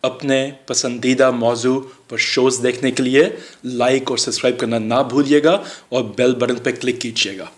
अपने पसंदीदा मौजू पर शोज़ देखने के लिए लाइक और सब्सक्राइब करना ना भूलिएगा और बेल बटन पर क्लिक कीजिएगा।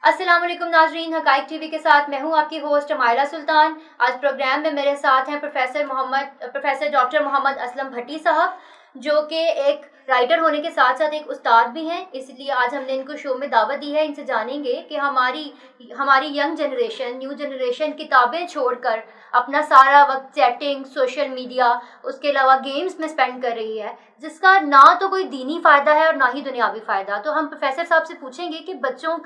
अस्सलाम वालेकुम नाजरीन, हकाइक टीवी के साथ मैं हूं आपकी होस्ट मायला सुल्तान। आज प्रोग्राम में मेरे साथ हैं प्रोफेसर डॉक्टर मोहम्मद असलम भट्टी साहब, जो कि एक राइटर होने के साथ साथ एक उस्ताद भी हैं। इसलिए आज हमने इनको शो में दावत दी है। इनसे जानेंगे कि हमारी यंग जनरेशन, न्यू जनरेशन किताबें छोड़कर अपना सारा वक्त चैटिंग, सोशल मीडिया, उसके अलावा गेम्स में स्पेंड कर रही है, जिसका ना तो कोई दीनी फ़ायदा है और ना ही दुनियावी फ़ायदा। तो हम प्रोफेसर साहब से पूछेंगे कि बच्चों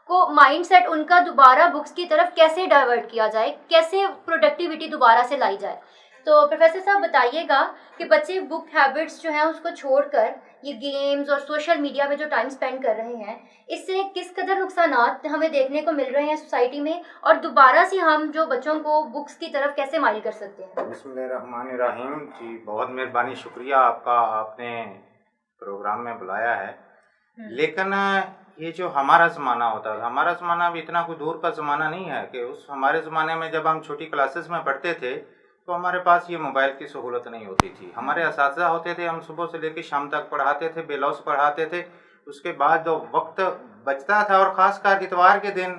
को माइंडसेट उनका दोबारा बुक्स की तरफ कैसे डाइवर्ट किया जाए, कैसे प्रोडक्टिविटी दोबारा से लाई जाए। तो प्रोफेसर साहब बताइएगा कि बच्चे बुक हैबिट्स जो हैं उसको छोड़कर ये गेम्स और सोशल मीडिया पे जो टाइम स्पेंड कर रहे हैं, इससे किस कदर नुकसानात हमें देखने को मिल रहे हैं सोसाइटी में, और दोबारा से हम जो बच्चों को बुक्स की तरफ कैसे माइल कर सकते हैं। बिस्मिल्लाहिर्रहमानिर्रहीम जी, बहुत मेहरबानी, शुक्रिया आपका, आपने प्रोग्राम में बुलाया है। लेकिन ये जो हमारा ज़माना होता है, हमारा ज़माना भी इतना कोई दूर का ज़माना नहीं है कि उस हमारे ज़माने में जब हम छोटी क्लासेस में पढ़ते थे तो हमारे पास ये मोबाइल की सहूलत नहीं होती थी। हमारे असातिज़ा होते थे, हम सुबह से लेकर शाम तक पढ़ाते थे, बेलौस पढ़ाते थे। उसके बाद जो वक्त बचता था, और ख़ासकर इतवार के दिन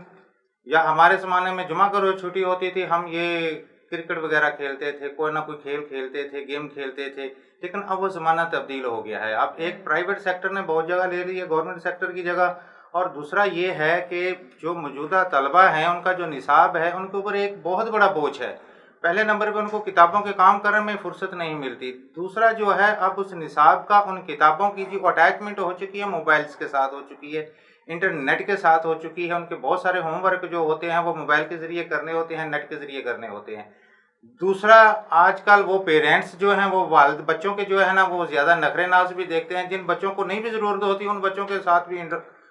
या हमारे ज़माने में जुमा का रोज़ छुट्टी होती थी, हम ये क्रिकेट वगैरह खेलते थे, कोई ना कोई खेल खेलते थे, गेम खेलते थे। लेकिन अब वो ज़माना तब्दील हो गया है। अब एक प्राइवेट सेक्टर ने बहुत जगह ले ली है गवर्नमेंट सेक्टर की जगह, और दूसरा ये है कि जो मौजूदा तलबा हैं उनका जो निसाब है उनके ऊपर एक बहुत बड़ा बोझ है। पहले नंबर पे उनको किताबों के काम करने में फुर्सत नहीं मिलती। दूसरा जो है, अब उस निसाब का उन किताबों की जो अटैचमेंट हो चुकी है, मोबाइल्स के साथ हो चुकी है, इंटरनेट के साथ हो चुकी है। उनके बहुत सारे होमवर्क जो होते हैं वो मोबाइल के ज़रिए करने होते हैं, नेट के ज़रिए करने होते हैं। दूसरा, आजकल वो पेरेंट्स जो हैं वो वालिद बच्चों के जो है ना वो ज़्यादा नखरे नाज भी देखते हैं। जिन बच्चों को नहीं भी ज़रूरत होती उन बच्चों के साथ भी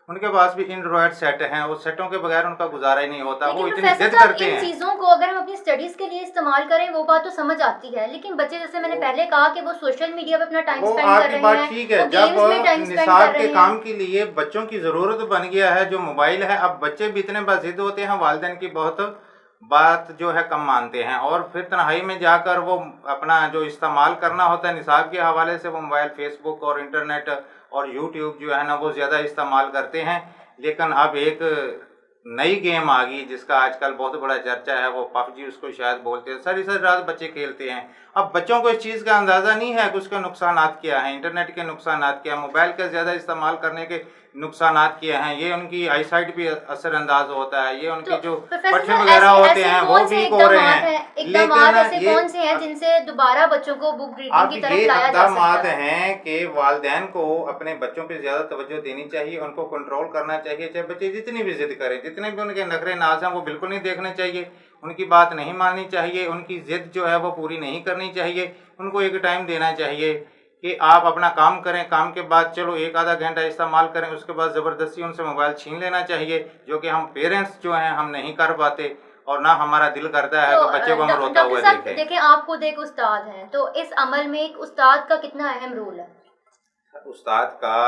उनके पास भी एंड्रॉयड सेट हैं, उस सेटों के बगैर उनका गुजारा ही नहीं होता। वो इतनी जिद करते हैं। इन चीज़ों को अगर हम अपनी स्टडीज के लिए इस्तेमाल करें वो बात तो समझ आती है, लेकिन बच्चे, जैसे मैंने पहले कहा कि वो सोशल मीडिया पे अपना टाइम स्पेंड कर रहे हैं। बात ठीक है, जब निसाब के काम के लिए बच्चों की ज़रूरत बन गया है जो मोबाइल है, अब बच्चे भी इतने बाज़िद होते हैं, वालिदैन की बहुत बात जो है कम मानते हैं, और फिर तन्हाई में जाकर वो अपना जो इस्तेमाल करना होता है निसाब के हवाले से, वो मोबाइल, फेसबुक और इंटरनेट और यूट्यूब जो है ना वो ज़्यादा इस्तेमाल करते हैं। लेकिन अब एक नई गेम आ गई जिसका आजकल बहुत बड़ा चर्चा है, वो पबजी उसको शायद बोलते हैं। सारी सारी रात बच्चे खेलते हैं। अब बच्चों को इस चीज़ का अंदाज़ा नहीं है कि उसके नुकसानात क्या हैं, इंटरनेट के नुकसानात क्या हैं, मोबाइल का ज़्यादा इस्तेमाल करने के नुकसानात क्या हैं। ये उनकी आई साइट भी असरअंदाज होता है, ये उनके जो पट्टे वगैरह होते हैं वो वीक हो रहे हैं। लेकिन ऐसे कौन से हैं जिनसे दोबारा बच्चों को बुक रीडिंग की तरफ लाया जा सकता है? हैं कि वालिदैन को अपने बच्चों पे ज़्यादा तवज्जो देनी चाहिए, उनको कंट्रोल करना चाहिए। चाहे बच्चे जितनी भी जिद करें, जितने भी उनके नखरे नाज हैं, वो बिल्कुल नहीं देखने चाहिए, उनकी बात नहीं माननी चाहिए, उनकी जिद जो है वो पूरी नहीं करनी चाहिए। उनको एक टाइम देना चाहिए कि आप अपना काम करें, काम के बाद चलो एक आधा घंटा इस्तेमाल करें, उसके बाद ज़बरदस्ती उनसे मोबाइल छीन लेना चाहिए, जो कि हम पेरेंट्स जो हैं हम नहीं कर पाते, और ना हमारा दिल करता है कि बच्चे को हम रोता हुआ देखें। देखें, आप खुद एक उस्ताद हैं, तो इस अमल में एक उस्ताद का कितना अहम रोल है? उस्ताद का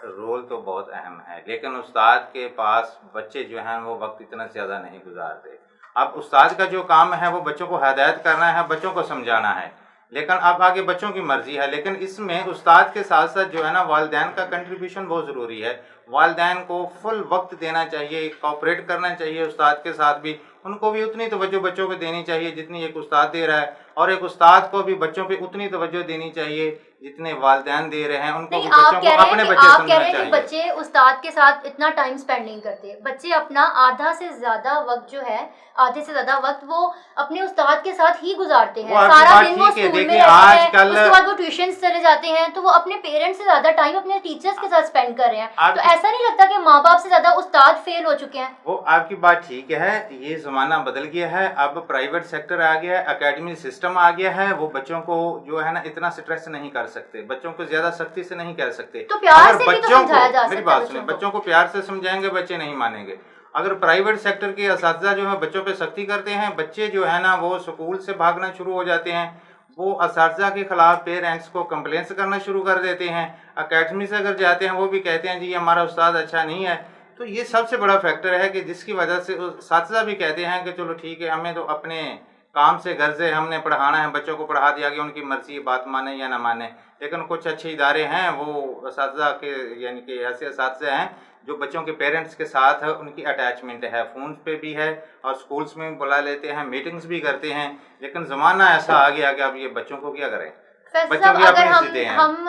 रोल तो बहुत अहम है, लेकिन उस्ताद के पास बच्चे जो हैं वो वक्त इतना ज़्यादा नहीं गुजारते। अब उस्ताद का जो काम है वो बच्चों को हिदायत करना है, बच्चों को समझाना है, लेकिन अब आगे बच्चों की मर्ज़ी है। लेकिन इसमें उस्ताद के साथ साथ जो है ना वालिदैन का कंट्रीब्यूशन बहुत ज़रूरी है। वालिदैन को फुल वक्त देना चाहिए, कोऑपरेट करना चाहिए उस्ताद के साथ भी। उनको भी उतनी तवज्जो बच्चों को देनी चाहिए जितनी एक उस्ताद दे रहा है, और एक उस्ताद को भी बच्चों पे उतनी तवज्जो देनी चाहिए जितने वालिदैन दे रहे हैं। उनको भी बच्चों को अपने बच्चे समझना चाहिए। बच्चे उस्ताद के साथ इतना टाइम स्पेंड नहीं करते। बच्चे अपना आधा से ज्यादा वक्त जो है, आधे से ज्यादा वक्त वो अपने उस्ताद के साथ ही गुजारते हैं। सारा दिन वो स्कूल में रहते हैं, उसके बाद वो ट्यूशंस चले जाते हैं, तो वो अपने पेरेंट्स से ज्यादा टाइम अपने टीचर्स के साथ स्पेंड कर रहे हैं। तो ऐसा नहीं लगता कि माँ बाप से ज्यादा उस्ताद फेल हो चुके हैं? वो आपकी बात ठीक है, ये ज़माना बदल गया है, अब प्राइवेट सेक्टर आ गया है, एकेडमी सिस्टम आ गया है। वो बच्चों को जो है ना इतना स्ट्रेस नहीं कर सकते, बच्चों को ज्यादा सख्ती से नहीं कह सकते। तो प्यार से भी तो समझाया जा सकता है। मेरी बात सुनिए, बच्चों को प्यार से समझाएंगे बच्चे नहीं मानेंगे। अगर प्राइवेट सेक्टर के असातिज़ा जो है बच्चों पे सख्ती करते हैं, बच्चे जो है ना वो स्कूल से भागना शुरू हो जाते हैं, वो اساتذہ کے خلاف پیرنٹس کو کمپلینس کرنا شروع کر دیتے ہیں. اکیڈمی سے اگر جاتے ہیں وہ بھی کہتے ہیں جی ہمارا استاد اچھا نہیں ہے. تو یہ سب سے بڑا فیکٹر ہے کہ جس کی وجہ سے اساتذہ بھی کہتے ہیں کہ چلو ٹھیک ہے ہمیں تو اپنے کام سے گھر سے ہم نے پڑھانا ہے, بچوں کو پڑھا دیا کہ ان کی مرضی بات مانے یا نہ مانے. لیکن کچھ اچھے ادارے ہیں وہ اساتذہ کے یعنی کہ ایسے اساتذہ ہیں جو بچوں کے پیرنٹس کے ساتھ ان کی اٹیچمنٹ ہے, فونز پہ بھی ہے اور اسکولس میں بھی بلا لیتے ہیں, میٹنگز بھی کرتے ہیں. لیکن زمانہ ایسا آ گیا کہ اب یہ بچوں کو کیا کریں, بچوں کی اگر اپنی ضدیں ہیں. ہم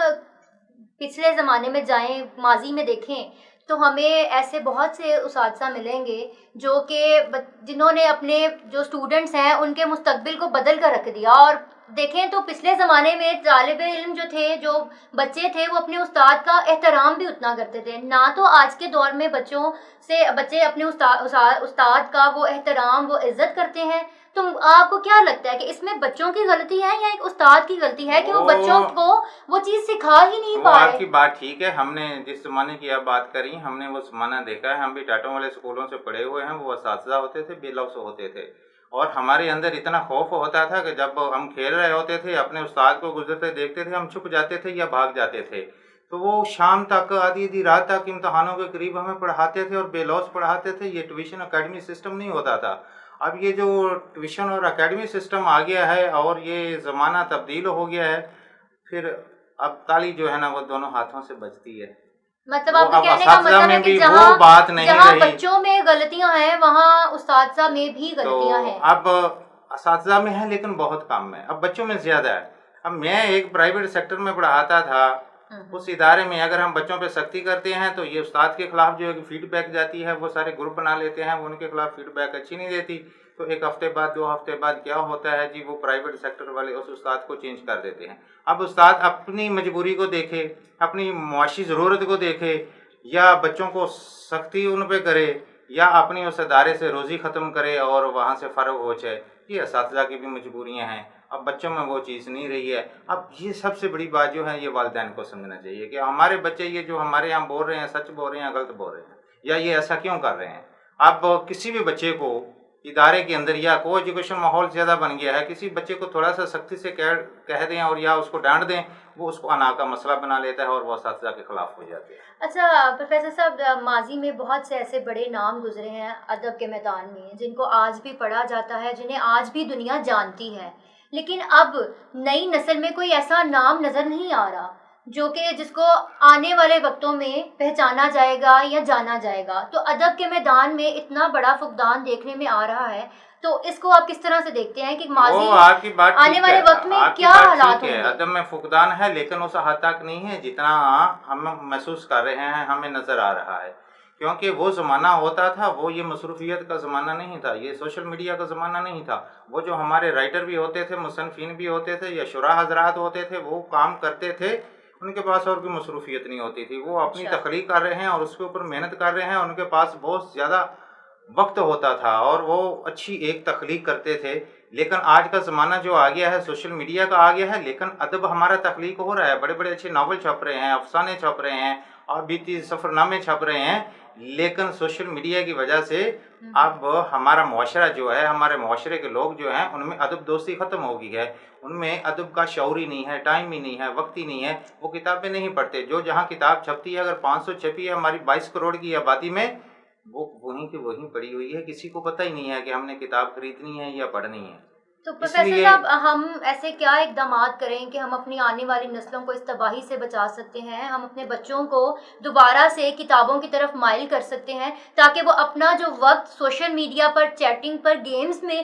پچھلے زمانے میں جائیں, ماضی میں دیکھیں تو ہمیں ایسے بہت سے اساتذہ ملیں گے جو کہ جنہوں نے اپنے جو اسٹوڈنٹس ہیں ان کے مستقبل کو بدل کر رکھ دیا. اور دیکھیں تو پچھلے زمانے میں طالب علم جو تھے, جو بچے تھے, وہ اپنے استاد کا احترام بھی اتنا کرتے تھے. نہ تو آج کے دور میں بچے اپنے استاد کا وہ احترام, وہ عزت کرتے ہیں. تو آپ کو کیا لگتا ہے کہ اس میں بچوں کی غلطی ہے یا ایک استاد کی غلطی ہے کہ وہ بچوں کو وہ چیز سکھا ہی نہیں پا رہے؟ آپ کی بات ٹھیک ہے, ہم نے جس زمانے کی آپ بات کری ہم نے وہ زمانہ دیکھا ہے. ہم بھی ٹاٹوں والے اسکولوں سے پڑھے ہوئے ہیں. وہ اساتذہ ہوتے تھے بے لفظ ہوتے تھے اور ہمارے اندر اتنا خوف ہوتا تھا کہ جب ہم کھیل رہے ہوتے تھے اپنے استاد کو گزرتے دیکھتے تھے ہم چھپ جاتے تھے یا بھاگ جاتے تھے. تو وہ شام تک آدھی رات تک امتحانوں کے قریب ہمیں پڑھاتے تھے اور بے لوث پڑھاتے تھے. یہ ٹیوشن اکیڈمی سسٹم نہیں ہوتا تھا. اب یہ جو ٹیوشن اور اکیڈمی سسٹم آ گیا ہے اور یہ زمانہ تبدیل ہو گیا ہے, پھر اب تالی جو ہے نا وہ دونوں ہاتھوں سے بجتی ہے. مطلب آپ کہنے کا مطلب ہے کہ جہاں بچوں میں غلطیاں ہیں وہاں اساتذہ میں بھی غلطیاں ہیں. اب اساتذہ میں ہیں لیکن بہت کم ہے, اب بچوں میں زیادہ ہے. اب میں ایک پرائیویٹ سیکٹر میں پڑھاتا تھا, اس ادارے میں اگر ہم بچوں پہ سختی کرتے ہیں تو یہ استاد کے خلاف جو ہے فیڈ بیک جاتی ہے, وہ سارے گروپ بنا لیتے ہیں, وہ ان کے خلاف فیڈ بیک اچھی نہیں دیتی. تو ایک ہفتے بعد 2 ہفتے بعد کیا ہوتا ہے جی وہ پرائیویٹ سیکٹر والے اس استاد کو چینج کر دیتے ہیں. اب استاد اپنی مجبوری کو دیکھے, اپنی معاشی ضرورت کو دیکھے, یا بچوں کو سختی ان پہ کرے, یا اپنی اس ادارے سے روزی ختم کرے اور وہاں سے فرغ ہو جائے. یہ اساتذہ کی بھی مجبوریاں ہیں. اب بچوں میں وہ چیز نہیں رہی ہے. اب یہ سب سے بڑی بات جو ہے یہ والدین کو سمجھنا چاہیے کہ ہمارے بچے یہ جو ہمارے یہاں بول رہے ہیں سچ بول رہے ہیں غلط بول رہے ہیں, یا یہ ایسا کیوں کر رہے ہیں. اب کسی بھی بچے کو ادارے کے اندر یا کو ایجوکیشن ماحول زیادہ بن گیا ہے, کسی بچے کو تھوڑا سا سختی سے کہہ دیں اور یا اس کو ڈانٹ دیں, وہ اس کو انا کا مسئلہ بنا لیتا ہے اور وہ اساتذہ کے خلاف ہو جاتے ہیں. اچھا پروفیسر صاحب, ماضی میں بہت سے ایسے بڑے نام گزرے ہیں ادب کے میدان میں جن کو آج بھی پڑھا جاتا ہے, جنہیں آج بھی دنیا جانتی ہے. لیکن اب نئی نسل میں کوئی ایسا نام نظر نہیں آ رہا جو کہ جس کو آنے والے وقتوں میں پہچانا جائے گا یا جانا جائے گا. تو ادب کے میدان میں اتنا بڑا فقدان دیکھنے میں آ رہا ہے, تو اس کو آپ کس طرح سے دیکھتے ہیں کہ ماضی آنے والے وقت میں کیا حالات ہوں گے؟ ادب میں فقدان ہے لیکن اس حد تک نہیں ہے جتنا ہم محسوس کر رہے ہیں, ہمیں نظر آ رہا ہے. کیونکہ وہ زمانہ ہوتا تھا وہ یہ مصروفیت کا زمانہ نہیں تھا, یہ سوشل میڈیا کا زمانہ نہیں تھا. وہ جو ہمارے رائٹر بھی ہوتے تھے, مصنفین بھی ہوتے تھے, یا شعراء حضرات ہوتے تھے, وہ کام کرتے تھے, ان کے پاس اور کوئی مصروفیت نہیں ہوتی تھی. وہ اپنی تخلیق کر رہے ہیں اور اس کے اوپر محنت کر رہے ہیں, ان کے پاس بہت زیادہ وقت ہوتا تھا اور وہ اچھی ایک تخلیق کرتے تھے. لیکن آج کا زمانہ جو آ گیا ہے سوشل میڈیا کا آ گیا ہے, لیکن ادب ہمارا تخلیق ہو رہا ہے. بڑے بڑے اچھے ناول چھپ رہے ہیں, افسانے چھپ رہے ہیں, اور بیتی سفر نامے چھپ رہے ہیں. لیکن سوشل میڈیا کی وجہ سے اب ہمارا معاشرہ جو ہے, ہمارے معاشرے کے لوگ جو ہیں, ان میں ادب دوستی ختم ہو گئی ہے. ان میں ادب کا شعور ہی نہیں ہے, ٹائم ہی نہیں ہے, وقت ہی نہیں ہے. وہ کتابیں نہیں پڑھتے. جو جہاں کتاب چھپتی ہے, اگر 500 چھپی ہے ہماری 22 کروڑ کی آبادی میں, وہ وہیں کی وہیں پڑی ہوئی ہے. کسی کو پتہ ہی نہیں ہے کہ ہم نے کتاب خریدنی ہے یا پڑھنی ہے. تو پروفیسر صاحب ہم ایسے کیا اقدامات کریں کہ ہم اپنی آنے والی نسلوں کو اس تباہی سے بچا سکتے ہیں, ہم اپنے بچوں کو دوبارہ سے کتابوں کی طرف مائل کر سکتے ہیں تاکہ وہ اپنا جو وقت سوشل میڈیا پر, چیٹنگ پر, گیمز میں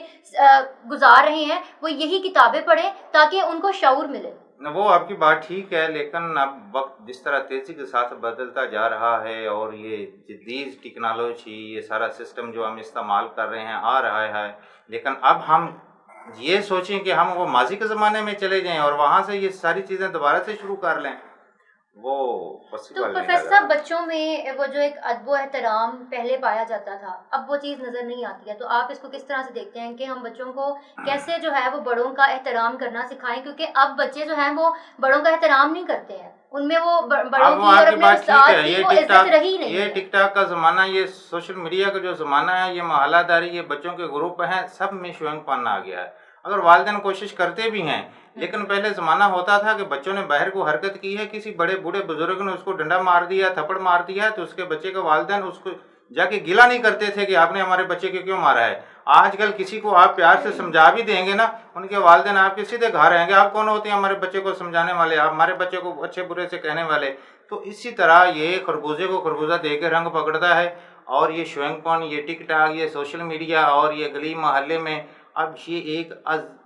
گزار رہے ہیں, وہ یہی کتابیں پڑھیں تاکہ ان کو شعور ملے؟ وہ آپ کی بات ٹھیک ہے, لیکن اب وقت جس طرح تیزی کے ساتھ بدلتا جا رہا ہے اور یہ جدید ٹیکنالوجی, یہ سارا سسٹم جو ہم استعمال کر رہے ہیں آ رہا ہے, لیکن اب ہم یہ سوچیں کہ ہم وہ ماضی کے زمانے میں چلے جائیں اور وہاں سے یہ ساری چیزیں دوبارہ سے شروع کر لیں, وہ تو پروفیسر صاحب بچوں میں وہ جو ایک ادب و احترام پہلے پایا جاتا تھا اب وہ چیز نظر نہیں آتی ہے. تو آپ اس کو کس طرح سے دیکھتے ہیں کہ ہم بچوں کو کیسے جو ہے وہ بڑوں کا احترام کرنا سکھائیں, کیونکہ اب بچے جو ہیں وہ بڑوں کا احترام نہیں کرتے ہیں, ان میں وہ بڑوں کی اور اپنے استاد کی وہ عزت رہی نہیں. یہ ٹک ٹاک کا زمانہ, یہ سوشل میڈیا کا جو زمانہ ہے, یہ محلہ داری, یہ بچوں کے گروپ ہیں, سب میں شوئنگ پن آ گیا ہے. अगर वालिदैन कोशिश करते भी हैं, लेकिन पहले ज़माना होता था कि बच्चों ने बाहर को हरकत की है, किसी बड़े बूढ़े बुजुर्ग ने उसको डंडा मार दिया, थप्पड़ मार दिया, तो उसके बच्चे के वालिदैन उसको जाके गिला नहीं करते थे कि आपने हमारे बच्चे को क्यों मारा है। आजकल किसी को आप प्यार से समझा भी देंगे ना, उनके वालिदैन आपके सीधे घर रहेंगे, आप कौन होते हैं हमारे बच्चे को समझाने वाले, आप हमारे बच्चे को अच्छे बुरे से कहने वाले। तो इसी तरह ये खरबूजे को खरबूजा दे के रंग पकड़ता है, और ये श्वेंगपॉन, ये टिकटॉक, ये सोशल मीडिया और ये गली मोहल्ले में अब ये एक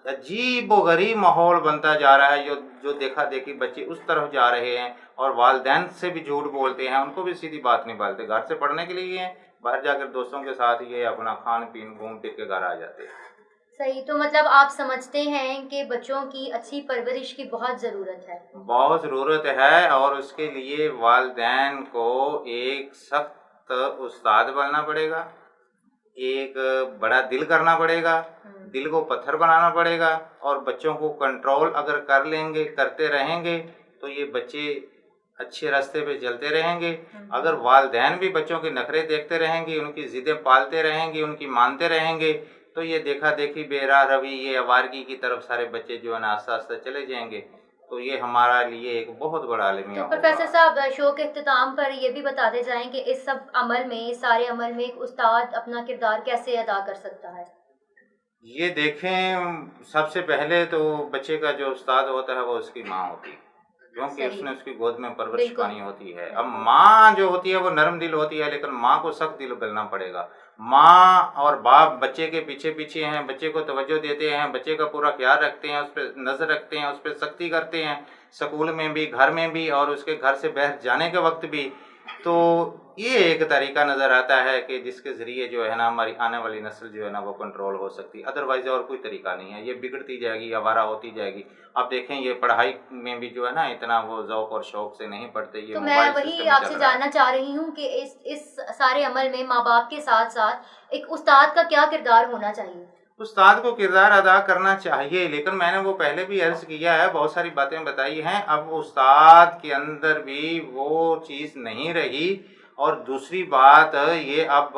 अजीब व गरीब माहौल बनता जा रहा है, जो देखा देखी बच्चे उस तरफ जा रहे हैं, और वालिदैन से भी झूठ बोलते हैं, उनको भी सीधी बात नहीं बोलते, घर से पढ़ने के लिए हैं, बाहर जाकर दोस्तों के साथ ये अपना खान पीन घूम फिर के घर आ जाते हैं। सही, तो मतलब आप समझते हैं कि बच्चों की अच्छी परवरिश की बहुत ज़रूरत है। बहुत ज़रूरत है, और उसके लिए वालिदैन को एक सख्त उस्ताद बनना पड़ेगा, एक बड़ा दिल करना पड़ेगा, दिल को पत्थर बनाना पड़ेगा, और बच्चों को कंट्रोल अगर कर लेंगे, करते रहेंगे, तो ये बच्चे अच्छे रास्ते पे चलते रहेंगे। अगर वालिदैन भी बच्चों के नखरे देखते रहेंगे, उनकी ज़िद्दें पालते रहेंगे, उनकी मानते रहेंगे, तो ये देखा देखी बेराह रवि, ये आवारगी की तरफ सारे बच्चे जो है ना आस्ते आस्ते चले जाएंगे। तो ये हमारा लिए एक बहुत बड़ा आलमिया तो प्रोफेसर साहब, शो के इख्तिताम पर ये भी बताते जाएं कि इस सब अमल में, इस सारे अमल में एक उस्ताद अपना किरदार कैसे अदा कर सकता है। ये देखें, सबसे पहले तो बच्चे का जो उस्ताद होता है वो उसकी माँ होती है, क्योंकि उसने उसकी गोद में परवरिश पानी होती है। अब माँ जो होती है वो नरम दिल होती है, लेकिन माँ को सख्त दिल करना पड़ेगा। माँ और बाप बच्चे के पीछे पीछे हैं, बच्चे को तवज्जो देते हैं, बच्चे का पूरा ख्याल रखते हैं, उस पर नज़र रखते हैं, उस पर सख्ती करते हैं, स्कूल में भी, घर में भी, और उसके घर से बाहर जाने के वक्त भी। तो ये एक तरीका नज़र आता है कि जिसके ज़रिए जो है ना हमारी आने वाली नस्ल जो है ना वो कंट्रोल हो सकती है। अदरवाइज़ और कोई तरीका नहीं है, ये बिगड़ती जाएगी, आवारा होती जाएगी। अब देखें, ये पढ़ाई में भी जो है ना इतना वो ज़ौक़ और शौक़ से नहीं पढ़ते। ये तो मैं वही आपसे जानना चाह रही हूँ कि इस सारे अमल में माँ बाप के साथ साथ एक उस्ताद का क्या किरदार होना चाहिए। उस्ताद को किरदार अदा करना चाहिए, लेकिन मैंने वो पहले भी अर्ज़ किया है, बहुत सारी बातें बताई हैं। अब उस्ताद के अंदर भी वो चीज़ नहीं रही। और दूसरी बात ये, अब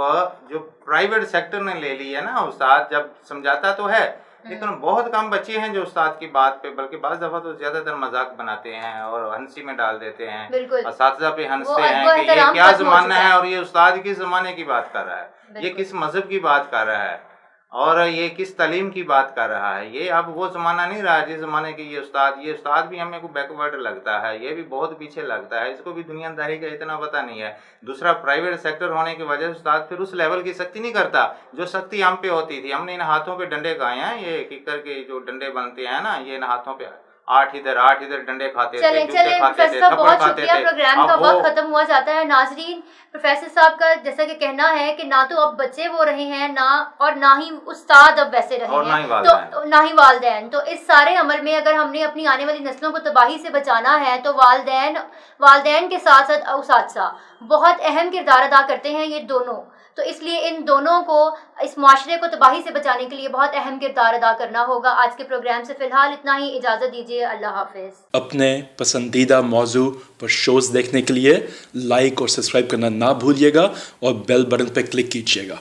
जो प्राइवेट सेक्टर ने ले ली है ना, उस्ताद जब समझाता तो है, लेकिन बहुत कम बच्चे हैं जो उस्ताद की बात पे, बल्कि बाज़ दफ़ा तो ज़्यादातर मजाक बनाते हैं और हंसी में डाल देते हैं, असातिज़ा पे हंसते हैं कि ये क्या ज़माना है, और ये उस्ताद किस ज़माने की बात कर रहा है, ये किस मज़हब की बात कर रहा है, और ये किस तालीम की बात कर रहा है। ये अब वो ज़माना नहीं रहा जिस ज़माने की ये उस्ताद भी हमें को बैकवर्ड लगता है, ये भी बहुत पीछे लगता है, इसको भी दुनियादारी का इतना पता नहीं है। दूसरा, प्राइवेट सेक्टर होने की वजह से उस्ताद फिर उस लेवल की सख्ती नहीं करता जो सख्ती हम पे होती थी। हमने इन हाथों पे डंडे खाए हैं, ये किकर के जो डंडे बनते हैं ना, ये इन हाथों पे 8 इधर डंडे खाते थे, जूते खाते थे, थप्पड़ खाते थे। प्रोग्राम का वक्त खत्म हुआ जाता है। नाजरीन, प्रोफेसर साहब का जैसा कि कहना है कि ना तो अब बच्चे वो रहे हैं, ना ही उस्ताद अब वैसे रहे हैं, तो ना ही वालिदैन। तो इस सारे अमल में अगर हमने अपनी आने वाली नस्लों को तबाही से बचाना है, तो वालिदैन के साथ साथ उस्ताद बहुत अहम किरदार अदा करते हैं ये दोनों। तो इसलिए इन दोनों को इस माशरे को तबाही से बचाने के लिए बहुत अहम किरदार अदा करना होगा। आज के प्रोग्राम से फ़िलहाल इतना ही, इजाज़त दीजिए, अल्लाह हाफ़िज़। अपने पसंदीदा मौजू पर शोज़ देखने के लिए लाइक और सब्सक्राइब करना ना भूलिएगा, और बेल बटन पर क्लिक कीजिएगा।